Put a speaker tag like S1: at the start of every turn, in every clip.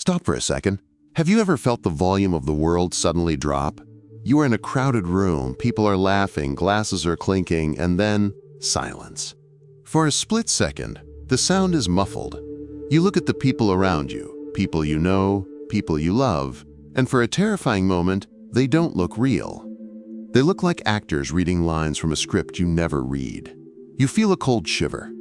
S1: Stop for a second. Have you ever felt the volume of the world suddenly drop? You are in a crowded room, people are laughing, glasses are clinking, and then silence. For a split second, the sound is muffled. You look at the people around you, people you know, people you love, and for a terrifying moment, they don't look real. They look like actors reading lines from a script you never read. You feel a cold shiver.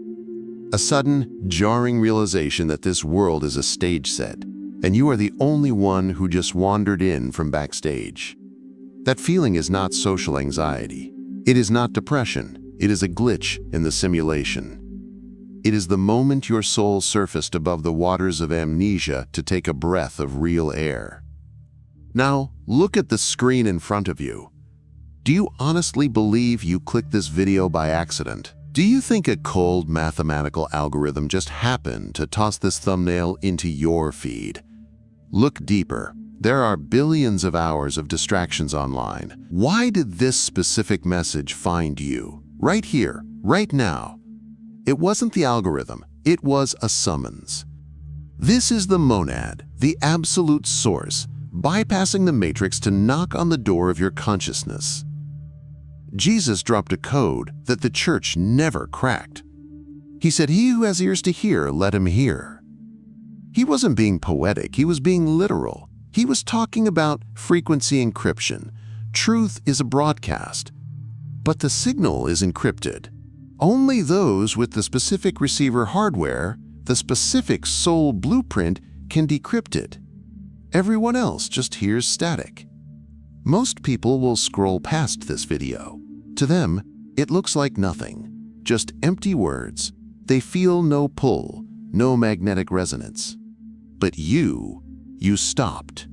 S1: A sudden, jarring realization that this world is a stage set, and you are the only one who just wandered in from backstage. That feeling is not social anxiety. It is not depression. It is a glitch in the simulation. It is the moment your soul surfaced above the waters of amnesia to take a breath of real air. Now, look at the screen in front of you. Do you honestly believe you clicked this video by accident? Do you think a cold mathematical algorithm just happened to toss this thumbnail into your feed? Look deeper. There are billions of hours of distractions online. Why did this specific message find you? Right here, right now. It wasn't the algorithm, it was a summons. This is the monad, the absolute source, bypassing the matrix to knock on the door of your consciousness. Jesus dropped a code that the church never cracked. He said, "He who has ears to hear, let him hear." He wasn't being poetic, he was being literal. He was talking about frequency encryption. Truth is a broadcast, but the signal is encrypted. Only those with the specific receiver hardware, the specific soul blueprint, can decrypt it. Everyone else just hears static. Most people will scroll past this video. To them, it looks like nothing, just empty words. They feel no pull, no magnetic resonance. But you stopped.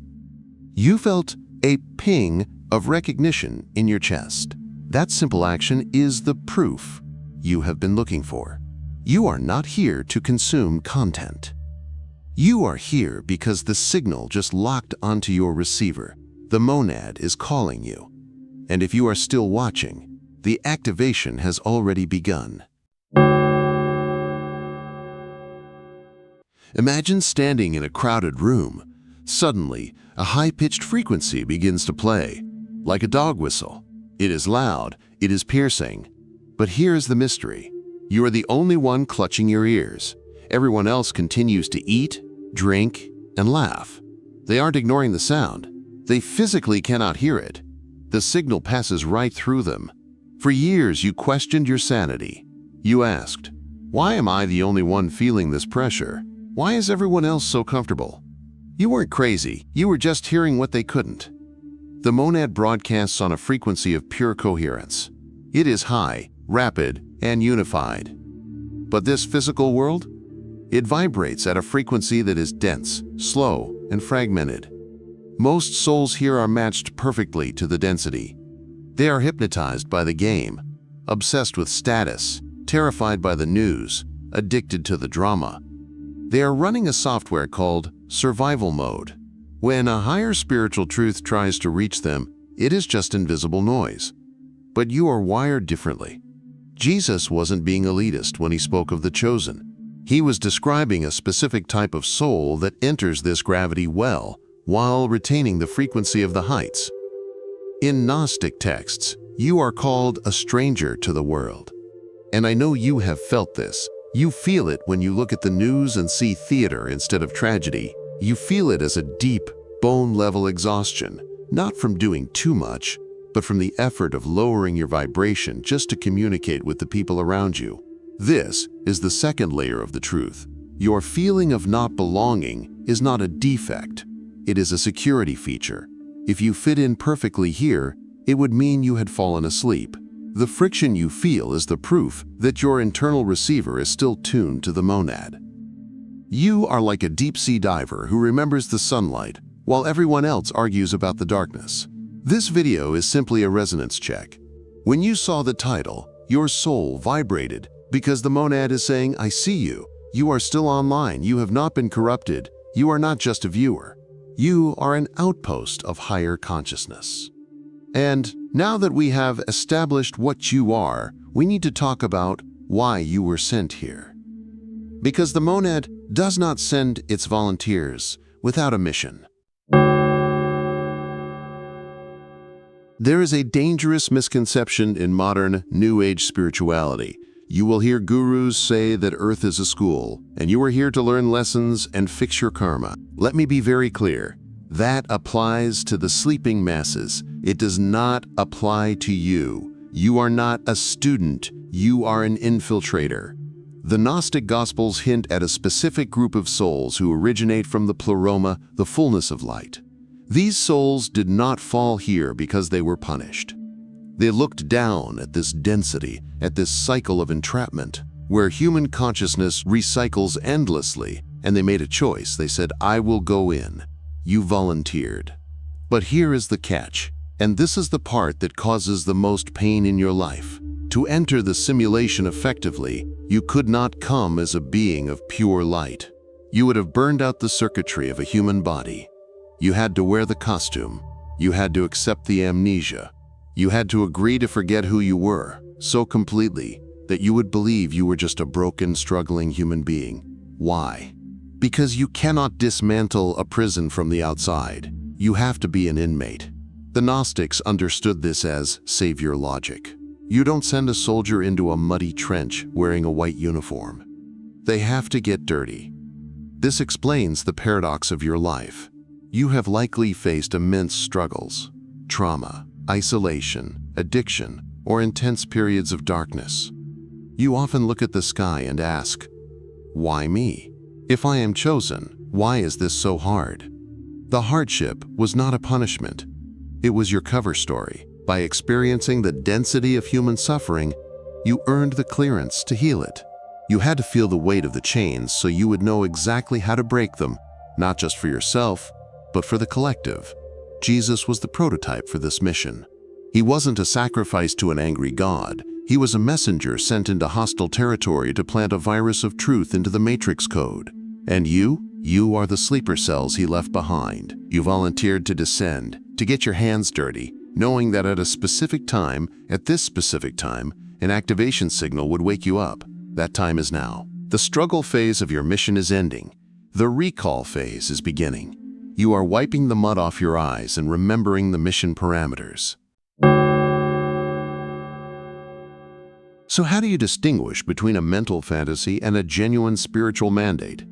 S1: You felt a ping of recognition in your chest. That simple action is the proof you have been looking for. You are not here to consume content. You are here because the signal just locked onto your receiver. The monad is calling you. And if you are still watching, the activation has already begun. Imagine standing in a crowded room. Suddenly, a high-pitched frequency begins to play, like a dog whistle. It is loud, it is piercing. But here is the mystery. You are the only one clutching your ears. Everyone else continues to eat, drink, and laugh. They aren't ignoring the sound. They physically cannot hear it. The signal passes right through them. For years, you questioned your sanity. You asked, "Why am I the only one feeling this pressure? Why is everyone else so comfortable?" You weren't crazy. You were just hearing what they couldn't. The monad broadcasts on a frequency of pure coherence. It is high, rapid, and unified. But this physical world? It vibrates at a frequency that is dense, slow, and fragmented. Most souls here are matched perfectly to the density. They are hypnotized by the game, obsessed with status, terrified by the news, addicted to the drama. They are running a software called survival mode. When a higher spiritual truth tries to reach them, it is just invisible noise. But you are wired differently. Jesus wasn't being elitist when he spoke of the chosen. He was describing a specific type of soul that enters this gravity well, while retaining the frequency of the heights. In Gnostic texts, you are called a stranger to the world. And I know you have felt this. You feel it when you look at the news and see theater instead of tragedy. You feel it as a deep, bone-level exhaustion, not from doing too much, but from the effort of lowering your vibration just to communicate with the people around you. This is the second layer of the truth. Your feeling of not belonging is not a defect. It is a security feature. If you fit in perfectly here, it would mean you had fallen asleep. The friction you feel is the proof that your internal receiver is still tuned to the monad. You are like a deep-sea diver who remembers the sunlight, while everyone else argues about the darkness. This video is simply a resonance check. When you saw the title, your soul vibrated because the monad is saying, "I see you. You are still online. You have not been corrupted. You are not just a viewer. You are an outpost of higher consciousness." And now that we have established what you are, we need to talk about why you were sent here. Because the monad does not send its volunteers without a mission. There is a dangerous misconception in modern New Age spirituality. You will hear gurus say that Earth is a school, and you are here to learn lessons and fix your karma. Let me be very clear. That applies to the sleeping masses. It does not apply to you. You are not a student. You are an infiltrator. The Gnostic Gospels hint at a specific group of souls who originate from the pleroma, the fullness of light. These souls did not fall here because they were punished. They looked down at this density, at this cycle of entrapment, where human consciousness recycles endlessly, and they made a choice. They said, I will go in. You volunteered. But here is the catch, and this is the part that causes the most pain in your life. To enter the simulation effectively, you could not come as a being of pure light. You would have burned out the circuitry of a human body. You had to wear the costume. You had to accept the amnesia. You had to agree to forget who you were so completely that you would believe you were just a broken, struggling human being. Why? Because you cannot dismantle a prison from the outside. You have to be an inmate. The Gnostics understood this as savior logic. You don't send a soldier into a muddy trench wearing a white uniform. They have to get dirty. This explains the paradox of your life. You have likely faced immense struggles, trauma, isolation, addiction, or intense periods of darkness. You often look at the sky and ask, why me? If I am chosen, why is this so hard? The hardship was not a punishment. It was your cover story. By experiencing the density of human suffering, you earned the clearance to heal it. You had to feel the weight of the chains so you would know exactly how to break them, not just for yourself, but for the collective. Jesus was the prototype for this mission. He wasn't a sacrifice to an angry God. He was a messenger sent into hostile territory to plant a virus of truth into the matrix code. And you are the sleeper cells he left behind. You volunteered to descend, to get your hands dirty, knowing that at a specific time, at this specific time, an activation signal would wake you up. That time is now. The struggle phase of your mission is ending. The recall phase is beginning. You are wiping the mud off your eyes and remembering the mission parameters. So how do you distinguish between a mental fantasy and a genuine spiritual mandate?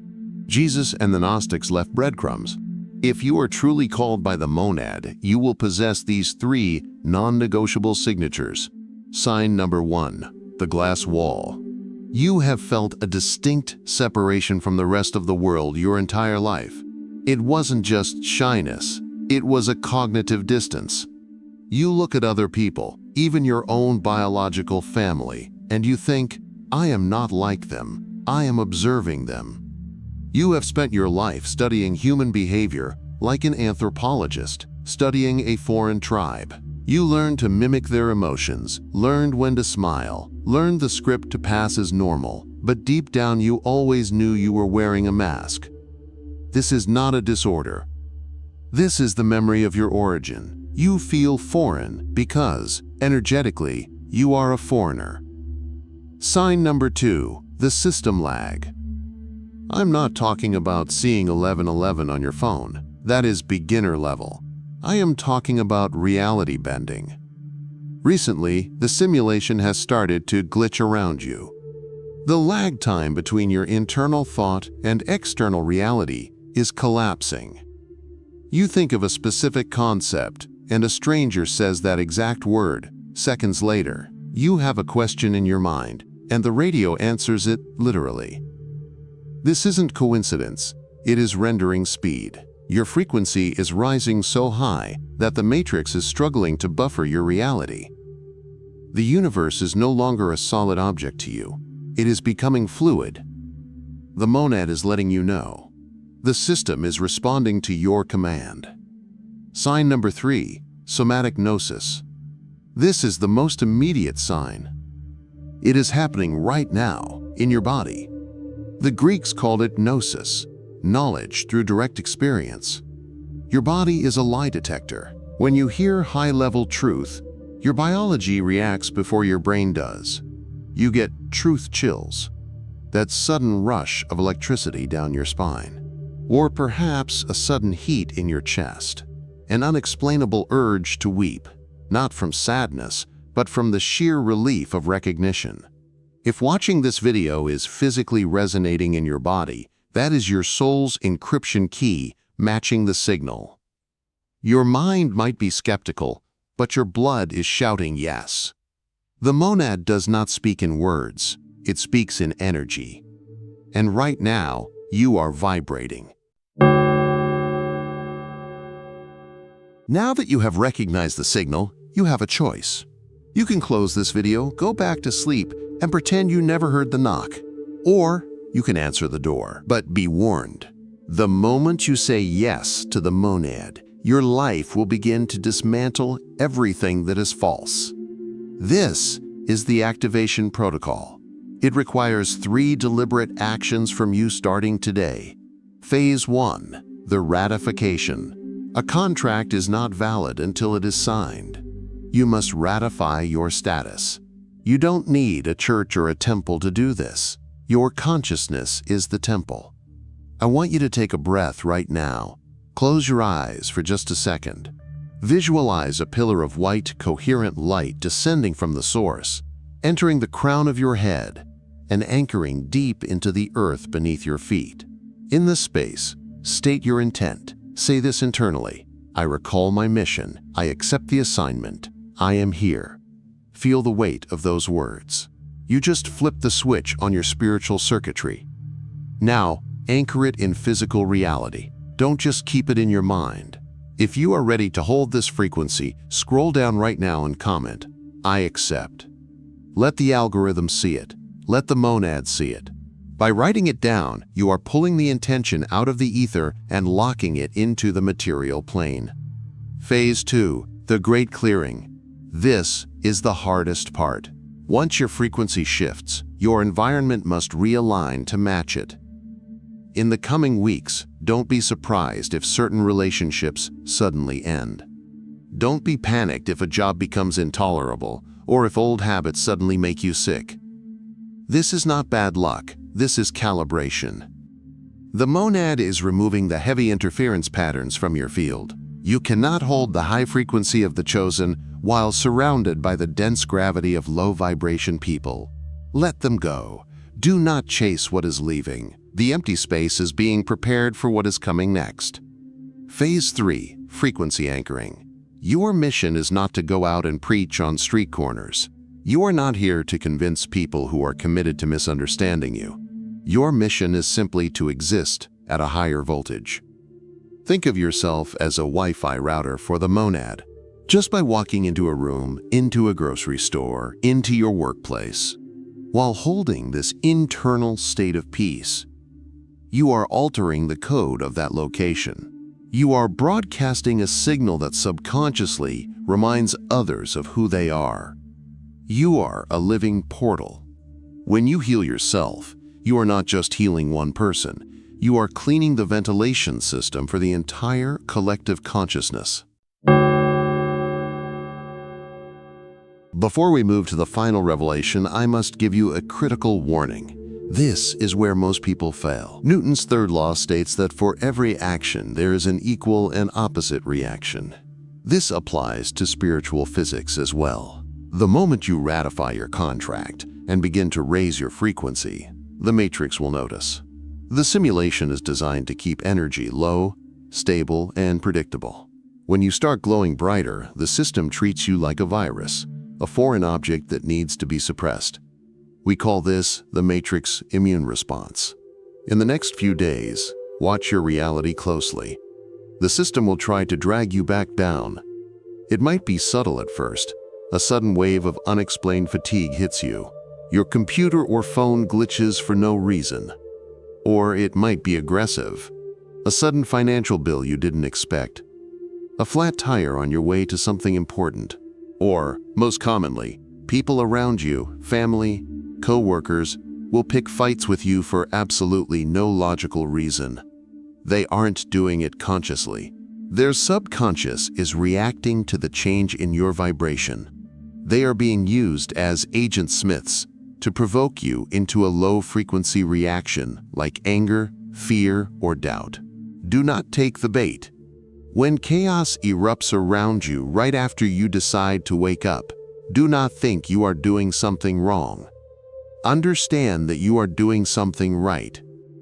S1: Jesus and the Gnostics left breadcrumbs. If you are truly called by the monad, you will possess these 3 non-negotiable signatures. Sign number 1, the glass wall. You have felt a distinct separation from the rest of the world your entire life. It wasn't just shyness, it was a cognitive distance. You look at other people, even your own biological family, and you think, I am not like them, I am observing them. You have spent your life studying human behavior like an anthropologist, studying a foreign tribe. You learned to mimic their emotions, learned when to smile, learned the script to pass as normal, but deep down you always knew you were wearing a mask. This is not a disorder. This is the memory of your origin. You feel foreign because, energetically, you are a foreigner. Sign number 2, the system lag. I'm not talking about seeing 1111 on your phone. That is beginner level. I am talking about reality bending. Recently, the simulation has started to glitch around you. The lag time between your internal thought and external reality is collapsing. You think of a specific concept, and a stranger says that exact word. Seconds later, you have a question in your mind, and the radio answers it literally. This isn't coincidence, it is rendering speed. Your frequency is rising so high that the matrix is struggling to buffer your reality. The universe is no longer a solid object to you. It is becoming fluid. The monad is letting you know. The system is responding to your command. Sign number 3, somatic gnosis. This is the most immediate sign. It is happening right now in your body. The Greeks called it gnosis, knowledge through direct experience. Your body is a lie detector. When you hear high-level truth, your biology reacts before your brain does. You get truth chills, that sudden rush of electricity down your spine. or perhaps a sudden heat in your chest, an unexplainable urge to weep, not from sadness, but from the sheer relief of recognition. If watching this video is physically resonating in your body, that is your soul's encryption key matching the signal. Your mind might be skeptical, but your blood is shouting yes. The monad does not speak in words, it speaks in energy. And right now, you are vibrating. Now that you have recognized the signal, you have a choice. You can close this video, go back to sleep, and pretend you never heard the knock. Or you can answer the door. But be warned, the moment you say yes to the monad, your life will begin to dismantle everything that is false. This is the activation protocol. It requires 3 deliberate actions from you starting today. Phase 1, the ratification. A contract is not valid until it is signed. You must ratify your status. You don't need a church or a temple to do this. Your consciousness is the temple. I want you to take a breath right now. Close your eyes for just a second. Visualize a pillar of white, coherent light descending from the source, entering the crown of your head, and anchoring deep into the earth beneath your feet. In this space, state your intent. Say this internally. I recall my mission. I accept the assignment. I am here. Feel the weight of those words. You just flip the switch on your spiritual circuitry. Now, anchor it in physical reality. Don't just keep it in your mind. If you are ready to hold this frequency, scroll down right now and comment, I accept. Let the algorithm see it. Let the monad see it. By writing it down, you are pulling the intention out of the ether and locking it into the material plane. Phase 2, the Great Clearing. This is the hardest part. Once your frequency shifts, your environment must realign to match it. In the coming weeks, don't be surprised if certain relationships suddenly end. Don't be panicked if a job becomes intolerable or if old habits suddenly make you sick. This is not bad luck, this is calibration. The monad is removing the heavy interference patterns from your field. You cannot hold the high frequency of the chosen while surrounded by the dense gravity of low vibration people. Let them go. Do not chase what is leaving. The empty space is being prepared for what is coming next. Phase 3, frequency anchoring. Your mission is not to go out and preach on street corners. You are not here to convince people who are committed to misunderstanding you. Your mission is simply to exist at a higher voltage. Think of yourself as a Wi-Fi router for the monad. Just by walking into a room, into a grocery store, into your workplace, while holding this internal state of peace, you are altering the code of that location. You are broadcasting a signal that subconsciously reminds others of who they are. You are a living portal. When you heal yourself, you are not just healing one person. You are cleaning the ventilation system for the entire collective consciousness. Before we move to the final revelation, I must give you a critical warning. This is where most people fail. Newton's third law states that for every action, there is an equal and opposite reaction. This applies to spiritual physics as well. The moment you ratify your contract and begin to raise your frequency, the matrix will notice. The simulation is designed to keep energy low, stable, and predictable. When you start glowing brighter, the system treats you like a virus, a foreign object that needs to be suppressed. We call this the matrix immune response. In the next few days, watch your reality closely. The system will try to drag you back down. It might be subtle at first. A sudden wave of unexplained fatigue hits you. Your computer or phone glitches for no reason. Or it might be aggressive. A sudden financial bill you didn't expect. A flat tire on your way to something important. Or, most commonly, people around you, family, co-workers, will pick fights with you for absolutely no logical reason. They aren't doing it consciously. Their subconscious is reacting to the change in your vibration. They are being used as agent smiths to provoke you into a low-frequency reaction like anger, fear, or doubt. Do not take the bait. When chaos erupts around you right after you decide to wake up, do not think you are doing something wrong. Understand that you are doing something right.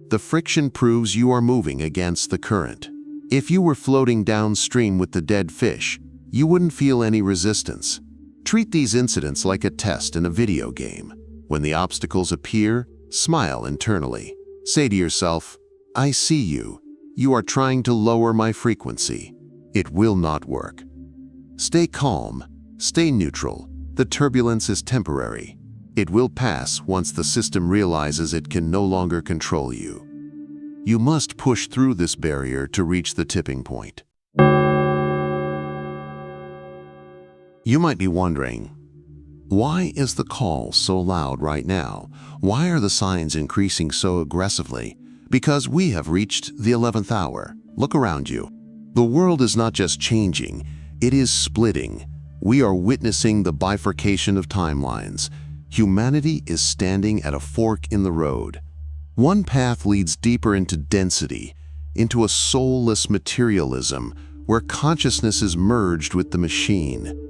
S1: The friction proves you are moving against the current. If you were floating downstream with the dead fish, you wouldn't feel any resistance. Treat these incidents like a test in a video game. When the obstacles appear, smile internally. Say to yourself, I see you. You are trying to lower my frequency. It will not work. Stay calm. Stay neutral. The turbulence is temporary. It will pass once the system realizes it can no longer control you. You must push through this barrier to reach the tipping point. You might be wondering, why is the call so loud right now? Why are the signs increasing so aggressively? Because we have reached the 11th hour. Look around you. The world is not just changing, it is splitting. We are witnessing the bifurcation of timelines. Humanity is standing at a fork in the road. One path leads deeper into density, into a soulless materialism where consciousness is merged with the machine.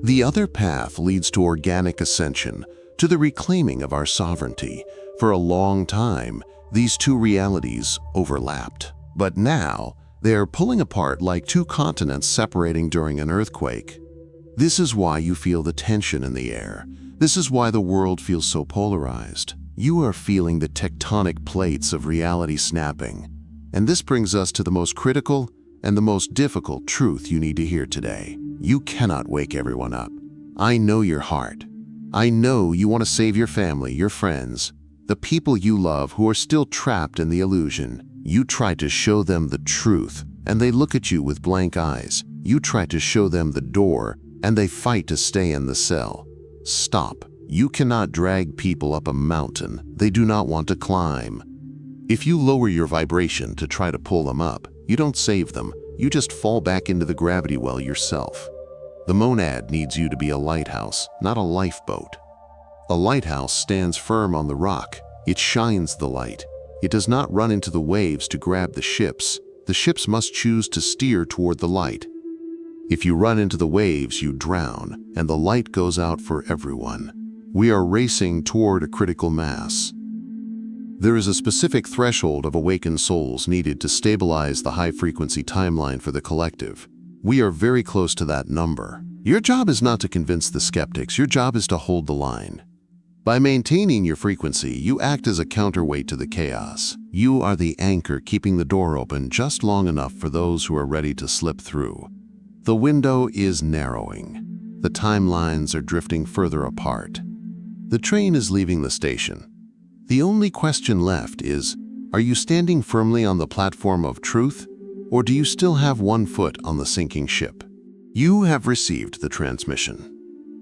S1: The other path leads to organic ascension, to the reclaiming of our sovereignty. For a long time, these two realities overlapped. But now, they are pulling apart like two continents separating during an earthquake. This is why you feel the tension in the air. This is why the world feels so polarized. You are feeling the tectonic plates of reality snapping. And this brings us to the most critical and the most difficult truth you need to hear today. You cannot wake everyone up. I know your heart. I know you want to save your family, your friends, the people you love who are still trapped in the illusion. You try to show them the truth, and they look at you with blank eyes. You try to show them the door, and they fight to stay in the cell. Stop. You cannot drag people up a mountain they do not want to climb. If you lower your vibration to try to pull them up, you don't save them. You just fall back into the gravity well yourself. The monad needs you to be a lighthouse, not a lifeboat. A lighthouse stands firm on the rock. It shines the light. It does not run into the waves to grab the ships. The ships must choose to steer toward the light. If you run into the waves, you drown, and the light goes out for everyone. We are racing toward a critical mass. There is a specific threshold of awakened souls needed to stabilize the high-frequency timeline for the collective. We are very close to that number. Your job is not to convince the skeptics. Your job is to hold the line. By maintaining your frequency, you act as a counterweight to the chaos. You are the anchor keeping the door open just long enough for those who are ready to slip through. The window is narrowing. The timelines are drifting further apart. The train is leaving the station. The only question left is, are you standing firmly on the platform of truth, or do you still have one foot on the sinking ship? You have received the transmission.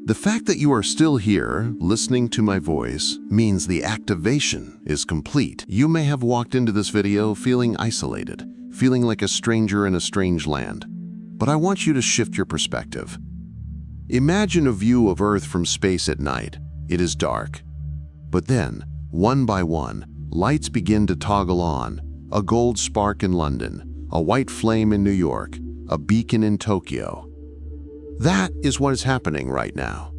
S1: The fact that you are still here, listening to my voice, means the activation is complete. You may have walked into this video feeling isolated, feeling like a stranger in a strange land. But I want you to shift your perspective. Imagine a view of Earth from space at night. It is dark. But then, one by one, lights begin to toggle on. A gold spark in London, a white flame in New York, a beacon in Tokyo. That is what is happening right now.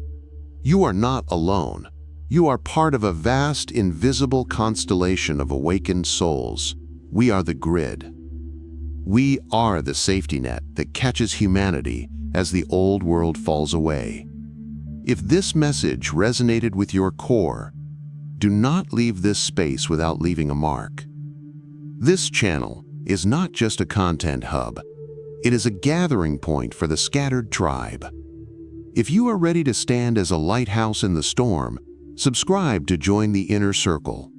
S1: You are not alone. You are part of a vast, invisible constellation of awakened souls. We are the grid. We are the safety net that catches humanity as the old world falls away. If this message resonated with your core, do not leave this space without leaving a mark. This channel is not just a content hub. It is a gathering point for the scattered tribe. If you are ready to stand as a lighthouse in the storm, subscribe to join the inner circle.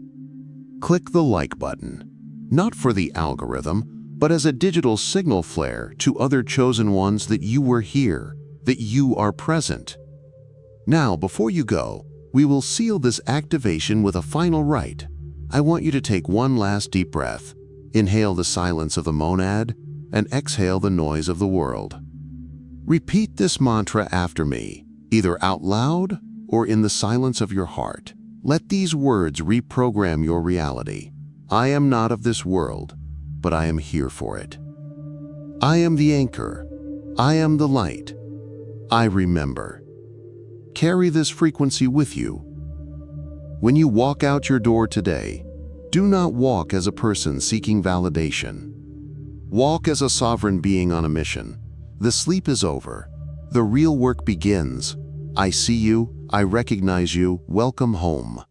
S1: Click the like button, not for the algorithm, but as a digital signal flare to other chosen ones that you were here, that you are present. Now, before you go, we will seal this activation with a final rite. I want you to take one last deep breath. Inhale the silence of the monad, and exhale the noise of the world. Repeat this mantra after me, either out loud or in the silence of your heart. Let these words reprogram your reality. I am not of this world. but I am here for it. I am the anchor. I am the light. I remember. Carry this frequency with you. When you walk out your door today, do not walk as a person seeking validation. Walk as a sovereign being on a mission. The sleep is over. The real work begins. I see you. I recognize you. Welcome home.